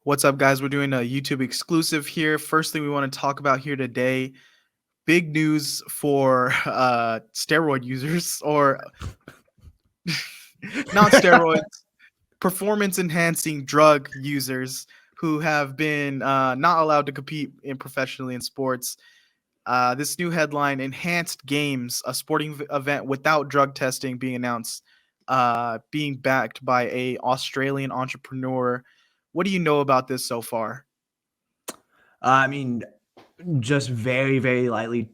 What's up, guys? We're doing a YouTube exclusive here. First thing we want to talk about here today, big news for steroid users or not steroids, performance enhancing drug users who have been not allowed to compete professionally in sports. This new headline: Enhanced Games, a sporting event without drug testing, being announced, being backed by a Australian entrepreneur. What do you know about this so far? I mean, just very, very lightly.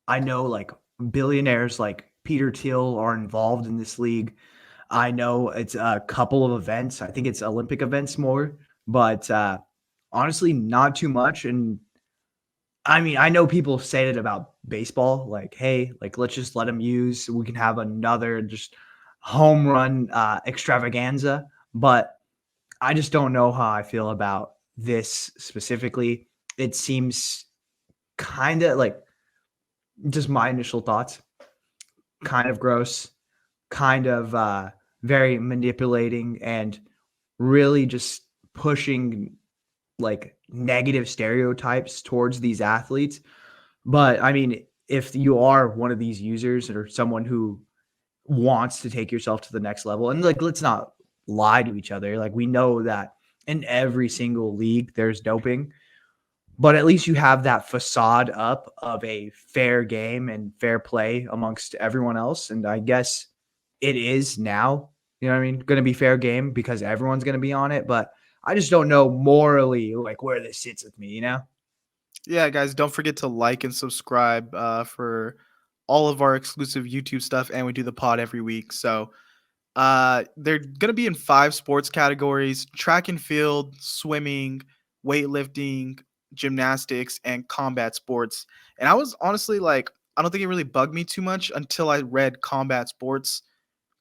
I know like billionaires like Peter Thiel are involved in this league. I know it's a couple of events. I think it's Olympic events more, but honestly, not too much. And I mean, I know people say it about baseball, like, hey, like let's just let them use. We can have another just home run extravaganza. But I just don't know how I feel about this specifically. It seems kind of like just my initial thoughts, kind of gross, kind of very manipulating and really just pushing like negative stereotypes towards these athletes. But I mean, if you are one of these users or someone who wants to take yourself to the next level, and like let's not lie to each other, like we know that in every single league there's doping, but at least you have that facade up of a fair game and fair play amongst everyone else. And I guess it is now, you know what I mean, going to be fair game because everyone's going to be on it. But I just don't know morally like where this sits with me, you know? Yeah, guys, don't forget to like and subscribe for all of our exclusive YouTube stuff, and we do the pod every week. So they're gonna be in 5 sports categories: track and field, swimming, weightlifting, gymnastics, and combat sports. And I was honestly like, I don't think it really bugged me too much until I read combat sports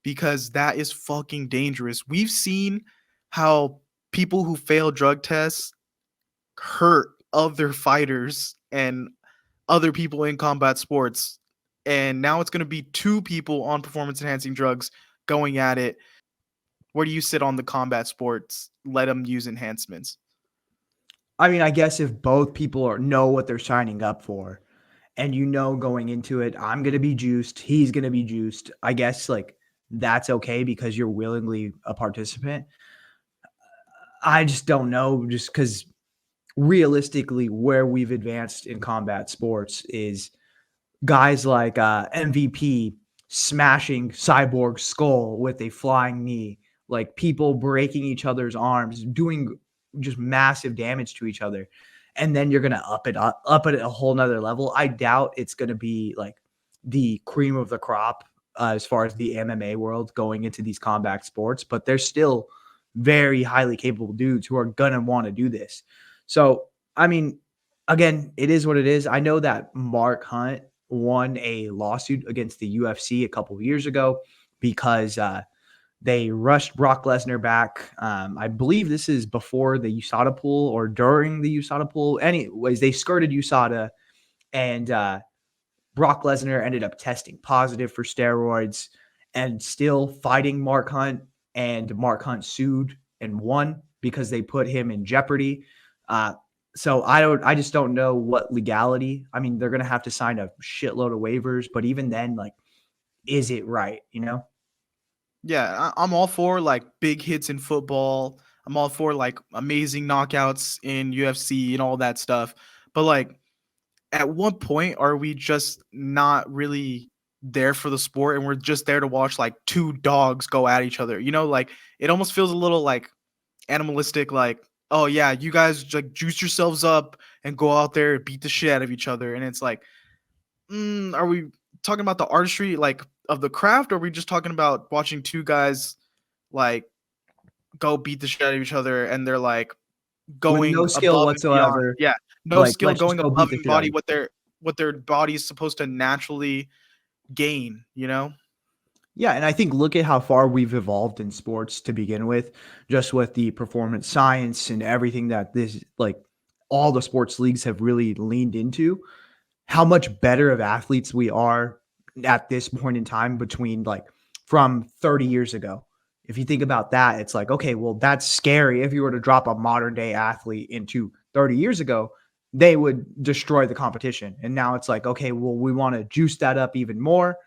because that is fucking dangerous. We've seen how people who fail drug tests hurt other fighters and other people in combat sports. And now it's going to be 2 people on performance enhancing drugs going at it. Where do you sit on the combat sports? Let them use enhancements. I mean, I guess if both people know what they're signing up for and you know going into it, I'm going to be juiced, he's going to be juiced, I guess like that's okay because you're willingly a participant. I just don't know, just because realistically, where we've advanced in combat sports is guys like MVP smashing Cyborg skull with a flying knee, like people breaking each other's arms, doing just massive damage to each other. And then you're gonna up it a whole nother level. I doubt it's gonna be like the cream of the crop as far as the MMA world going into these combat sports, but there's still very highly capable dudes who are gonna want to do this. So I mean, again, it is what it is. I know that Mark Hunt won a lawsuit against the UFC a couple of years ago because they rushed Brock Lesnar back. I believe this is before the USADA pool or during the USADA pool. Anyways, they skirted USADA, and Brock Lesnar ended up testing positive for steroids and still fighting Mark Hunt. And Mark Hunt sued and won because they put him in jeopardy. So I just don't know what legality. I mean, they're gonna have to sign a shitload of waivers, but even then, like, is it right? You know? Yeah, I'm all for like big hits in football. I'm all for like amazing knockouts in UFC and all that stuff. But like, at what point are we just not really there for the sport and we're just there to watch like 2 dogs go at each other? Like it almost feels a little like animalistic, like, oh yeah, you guys like juice yourselves up and go out there and beat the shit out of each other. And it's like, are we talking about the artistry like of the craft, or are we just talking about watching 2 guys like go beat the shit out of each other and they're like With going no skill above and beyond? whatsoever, Yeah, no like skill, let's just going go above beat the and shit out of body each other. what their body is supposed to naturally gain. Yeah, and I think look at how far we've evolved in sports to begin with, just with the performance science and everything that this like all the sports leagues have really leaned into. How much better of athletes we are at this point in time between like from 30 years ago. if you think about that, it's like, okay, well, that's scary. If you were to drop a modern day athlete into 30 years ago, they would destroy the competition. And now it's like, okay, well, we want to juice that up even more.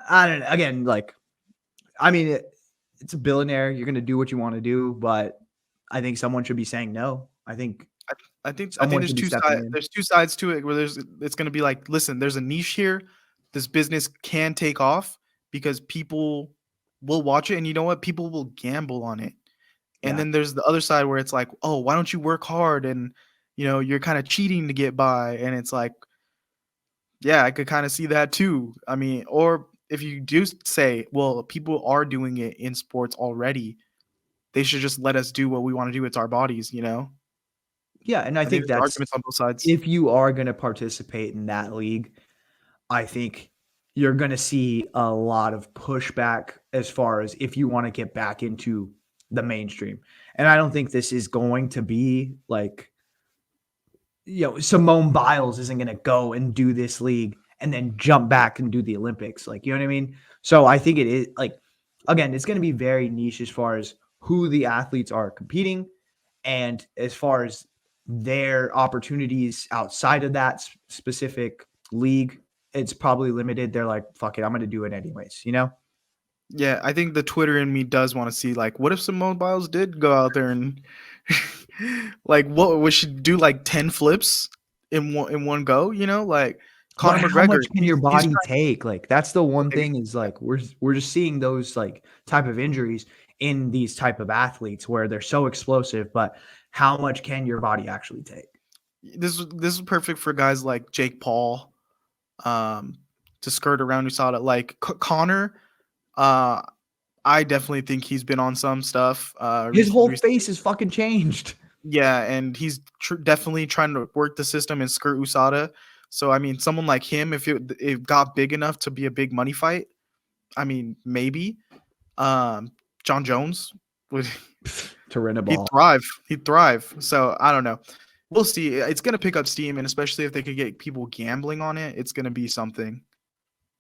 I don't know. Again, like, I mean, it's a billionaire. You're going to do what you want to do, but I think someone should be saying no. I think I think someone should be stepping in. there's two sides to it where it's gonna be like, listen, there's a niche here. This business can take off because people will watch it, and you know what? People will gamble on it. And Yeah. then there's the other side where it's like, oh, why don't you work hard and you're kind of cheating to get by, and it's like, yeah, I could kind of see that too. I mean, or if you do say, well, people are doing it in sports already, they should just let us do what we want to do. It's our bodies. Yeah. And I I think think there's that's arguments on both sides. if you are going to participate in that league, I think you're going to see a lot of pushback as far as if you want to get back into the mainstream. And I don't think this is going to be like, Simone Biles isn't going to go and do this league and then jump back and do the Olympics. Like, you know what I mean? So I think it is like, again, it's going to be very niche as far as who the athletes are competing and as far as their opportunities outside of that specific league. It's probably limited. They're like, fuck it, I'm going to do it anyways, you know? Yeah, I think the Twitter in me does want to see, like, what if Simone Biles did go out there and like, what would she do, like 10 flips in one go? Like But Conor how much McGregor. can your He's body take? Like that's the one trying. thing is like we're just seeing those like type of injuries in these type of athletes where they're so explosive, but how much can your body actually take? This is perfect for guys like Jake Paul, um, to skirt around USADA. Like Connor, uh, I definitely think he's been on some stuff. His whole Recently. face is fucking changed. Yeah, and he's definitely trying to work the system and skirt USADA. So I mean, someone like him, if it got big enough to be a big money fight, I mean, maybe. John Jones would To rent a he'd ball. thrive. He'd thrive. So I don't know. We'll see. It's gonna pick up steam, and especially if they could get people gambling on it, it's gonna be something.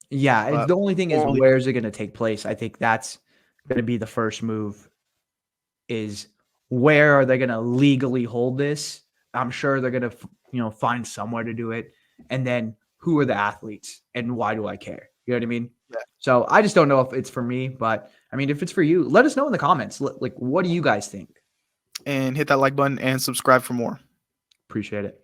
Yeah, it's But the only thing is morally, where is it going to take place? I think that's going to be the first move is where are they going to legally hold this? I'm sure they're going to, find somewhere to do it. And then who are the athletes and why do I care? You know what I mean? yeah. So I just don't know if it's for me, but I mean, if it's for you, let us know in the comments. Like, what do you guys think? And hit that like button and subscribe for more. Appreciate it.